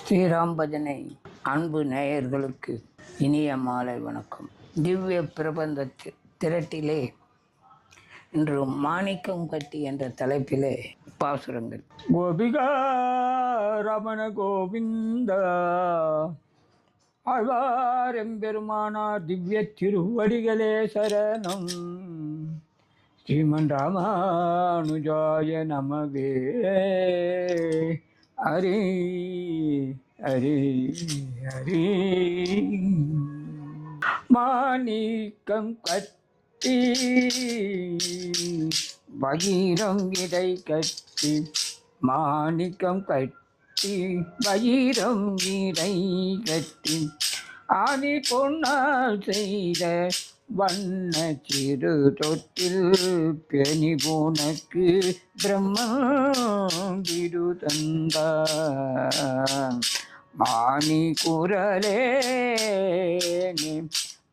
ஸ்ரீராம் பஜனை அன்பு நேயர்களுக்கு இனிய மாலை வணக்கம். திவ்ய பிரபந்த திரட்டிலே இன்று மாணிக்கம் கட்டி என்ற தலைப்பிலே பாசுரங்கள். கோபிகா ரமண கோவிந்த ஆழ்வார் எம்பெருமானார் திவ்ய திருவடிகளே சரணம். ஸ்ரீமன் ராமானுஜாய நமவே. ஹரி ஹரி ஹரி. மாணிக்கம் கட்டி வயிரம் இடை கட்டி, மாணிக்கம் கட்டி வயிரம் இடை கட்டி, ஆணி பொன்னால் செய்த வண்ண சிறு தொட்டில் பெணி போனக்கு பிரம்மம் விடு தந்தான். மாணி குரலே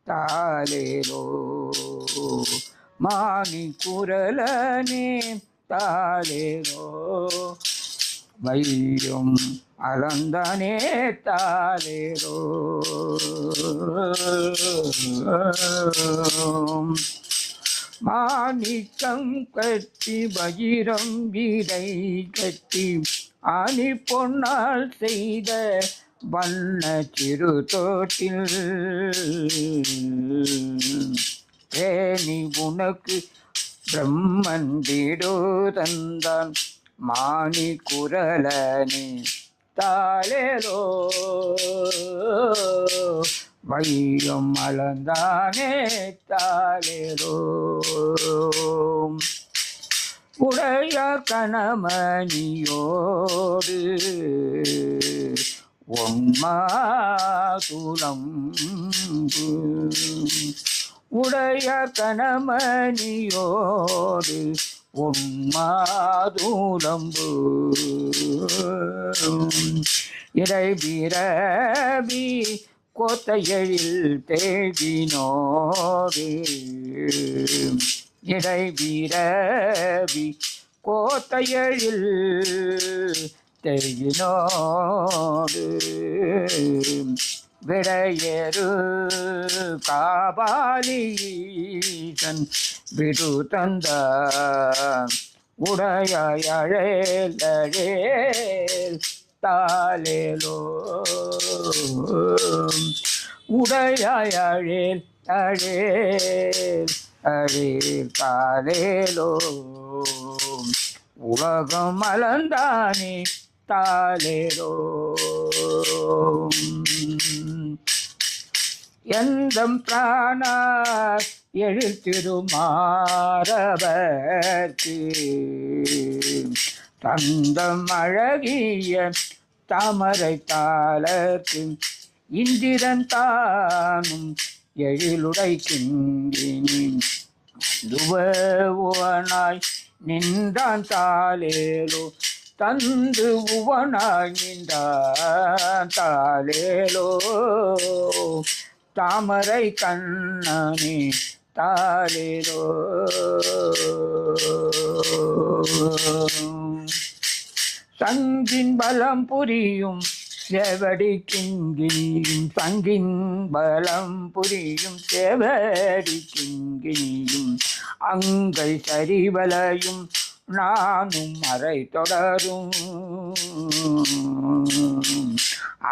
தாலேரோ, மாணி குரலனே தாலேரோ, வையும் அளந்தானே தாலேரோ. மாணிக்கம் கட்டி வயிரம் விடை கட்டி, ஆணி பொன்னால் செய்த வண்ண சிறு தோட்டில் பேணி உனக்கு பிரம்மன் வீடு தந்தான். மாணி குரலனே தாலேரோ, வையம் அளந்தானே தாலேரோ. உடைய கணமணியோடு ஒன்மாதுளம்பு, உடைய கணமணியோடு உன்மாதுளம்பு, இறை பிறவி கோத்தையில் தேவினோடு, இடை பிறவி கோத்தையில் தேவினோடு, விடையேறு காபாலீசன் விடு தந்த உடையழேல் தாலேலோ, உடையழேல் அழேல் அழேல் தாலேலோ. உலகம் அளந்தானே தாலேரோ. எந்தம் பிராணார் எழில் திருமாரவர்க்கு, தந்தம் அழகிய தாமரை தாளர்க்கு, இந்திரன் தானும் எழிலுடைக்கின்றி துவனாய் நின்றான் தாலேலோ, தந்து உவனாய் நின்றான் தாலேலோ. தாமரை கண்ணனே தாலேலோ. சங்கின் பலம் புரியும் செவடிக்கிங்கினியும், சங்கின் பலம் புரியும் செவடிக்கிங்கினியும், அங்கை சரிவலையும் நானும் அறை தொடரும்,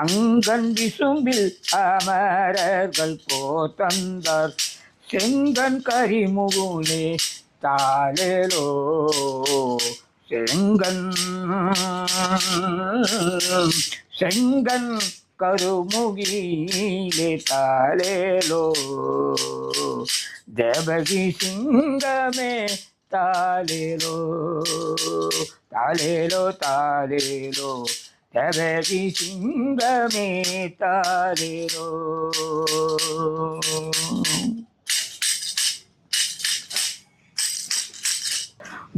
அங்கன் விசும்பில் அமரர்கள் போத்தந்தார், செங்கன் கரிமுகுலே தாலேலோ, செங்கன் செங்கன் கருமுகிலே தாலேலோ. தேவகி சிங்கமே தாலேலோ, தாலேலோ தாலேலோ, தேவகி சிங்கமே தாலேலோ.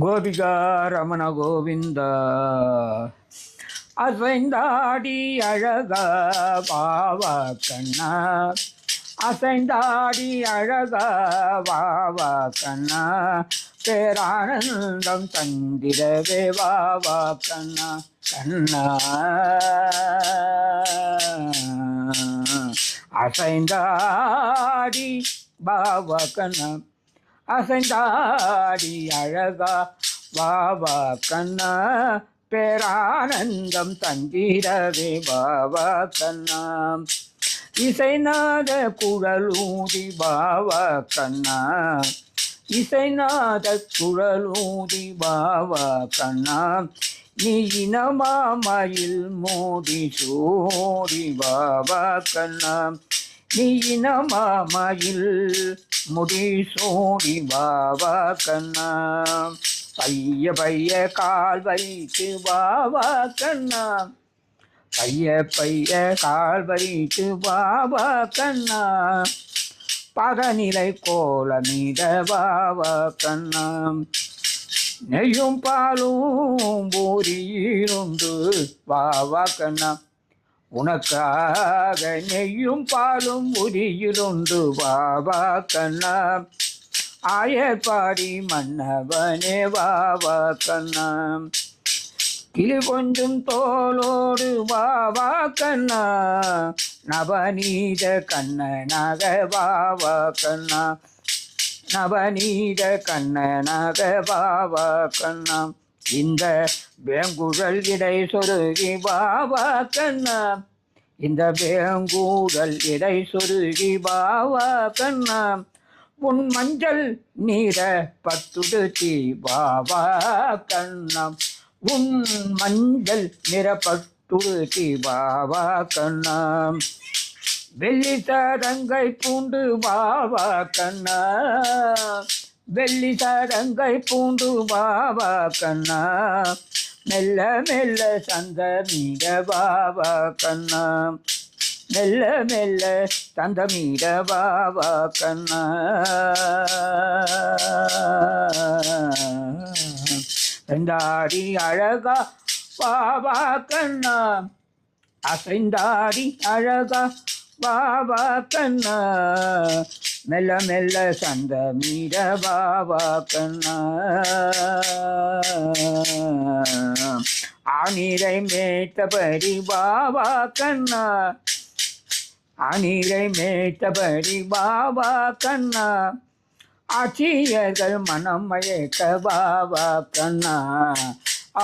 கோபிகா ரமண கோவிந்த. அசைந்தாடி அழகா பாவா கண்ணா, அசைந்தாடி அழகா வாவா கண்ணா, பேரானந்தம் தந்திரவே வாவா கண்ணா கண்ணா. அசைந்தாடி பாவா கண்ணா அசைந்தாடி அழகா பாவா கண்ணா பேரானந்தம் தந்திரவே பாவா கண்ணா இசைநாத குழலூதி பாவா கண்ணா இசைநாத குழலூதி பாவா கண்ணா நீ இனமாமயில் மோதி சோடி பாவா கண்ணா நீ இனமாமயில் முடி சோடி பாவா கண்ணா பைய பைய கால் வைத்து பாவா கண்ணா பைய பைய கால் வைத்து பாவா கண்ணா பதநிலை கோலமிட பாவா கண்ணா நெய்யும் பாலும் பூரியுண்டு பாவா கண்ணா உனக்காக நெய்யும் பாலும் உரியிலுண்டு பாவா கண்ணா ஆயப்பாடி மன்னவனே பாவா கண்ணா கிளி கொஞ்சம் தோளோடு பாவா கண்ணா நவநீத கண்ணனாக பாவா கண்ணா நவநீத கண்ணனாக பாவா கண்ணா இந்த வேங்குழல் இடை சொருகி பாவா கண்ணா இந்த வேங்குழல் இடை சொருகி பாவா கண்ணா உன் மஞ்சள் நீர பட்டுடுத்தி பாவா கண்ணா உன் மஞ்சள் நிறப்பட்டுடுத்தி பாவா கண்ணா வெள்ளி சரங்கை பூண்டு பாவா கண்ணா வெள்ளி சரங்கை பூண்டு பாவா கண்ணா மெல்ல மெல்ல சந்தமீட பாவா கண்ணா மெல்ல மெல்ல சந்தமீட பாவா கண்ணா செந்தாடி அழகா பாவா கண்ணா அசைந்தாடி அழகா பாவா கண்ணா மெல்ல மெல்ல சந்தமீட பாவா கண்ணா ஆனிரை மேய்த்தபடி பாவா கண்ணா ஆனிரை மேய்த்தபடி பாவா கண்ணா ஆட்சியர்கள் மனம் மயக்க பாவா கண்ணா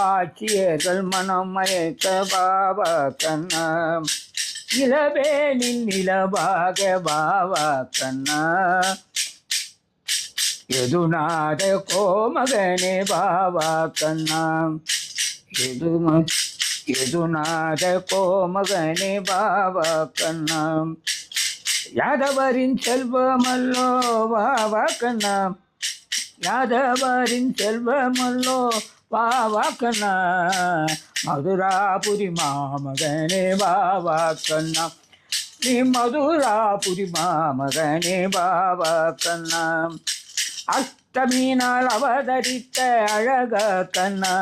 ஆட்சியர்கள் மனம் மயக்க பாவா கண்ணா இளவேனில் நிலவாக பாவா கண்ணா எதுநாத கோமகனே பாவா கண்ணா எதுநாத கோமகனே பாவா கண்ணா யாதவரின் செல்வமல்லோ பாவா கண்ணா யாதவரின் செல்வமல்லோ பாவா கண்ணா மதுராபுரி மாமகனே பாவா கண்ணா நீ மதுராபுரி மாமகனே பாவா கண்ணா அஷ்டமீனால் அவதரித்த அழக கண்ணா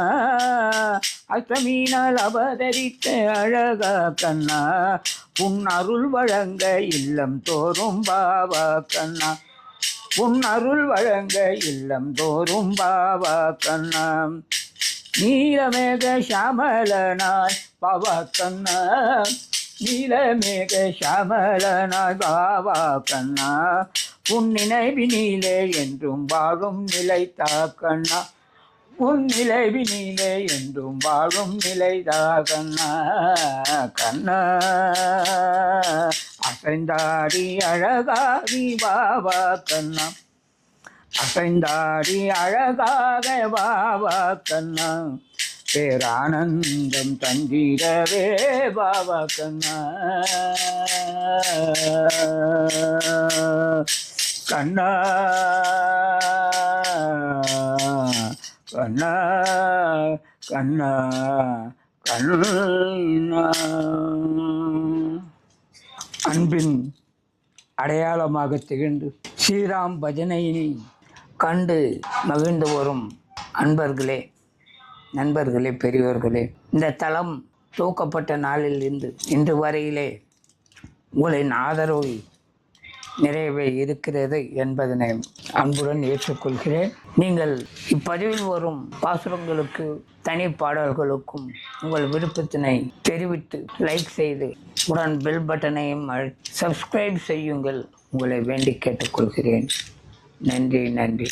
அஷ்டமீனால் அவதரித்த அழக கண்ணா உன் அருள் வழங்க இல்லம் தோறும் பாவா கண்ணா உன் அருள் வழங்க இல்லம் தோறும் பாவா கண்ணா நீலமேக சாமலனாய் பாவா கண்ணா நீலமேக சாமலனாய் பாவா கண்ணா உன் நினைவினிலே என்றும் வாழும் நிலைத்தா கண்ணா உன் நிலைவினிலே என்றும் வாழும் நிலைதா கண்ணா கண்ணா அசைந்தாடி அழகாதி பாவா கண்ணா அசைந்தாடி அழகாக பாவா கண்ணா பேரானந்தம் தந்திரவே பாவா கண்ணா கண்ணா கண்ணா கண்ணா கண்ணா அன்பின் அடையாளமாக திகழ்ந்து ஸ்ரீராம் பஜனையை கண்டு மகிழ்ந்து வரும் அன்பர்களே, நண்பர்களே, பெரியவர்களே, இந்த தளம் துவக்கப்பட்ட நாளில் இருந்து இன்று வரையிலே உங்களின் ஆதரவு நிறையவே இருக்கிறது என்பதனை அன்புடன் ஏற்றுக்கொள்கிறேன். நீங்கள் இப்பதிவில் வரும் பாசுரங்களுக்கு, தனி பாடல்களுக்கும் உங்கள் விருப்பத்தினை தெரிவித்து லைக் செய்து உடன் பெல் பட்டனையும் சப்ஸ்கிரைப் செய்யுங்கள். உங்களை வேண்டி கேட்டுக்கொள்கிறேன். நன்றி.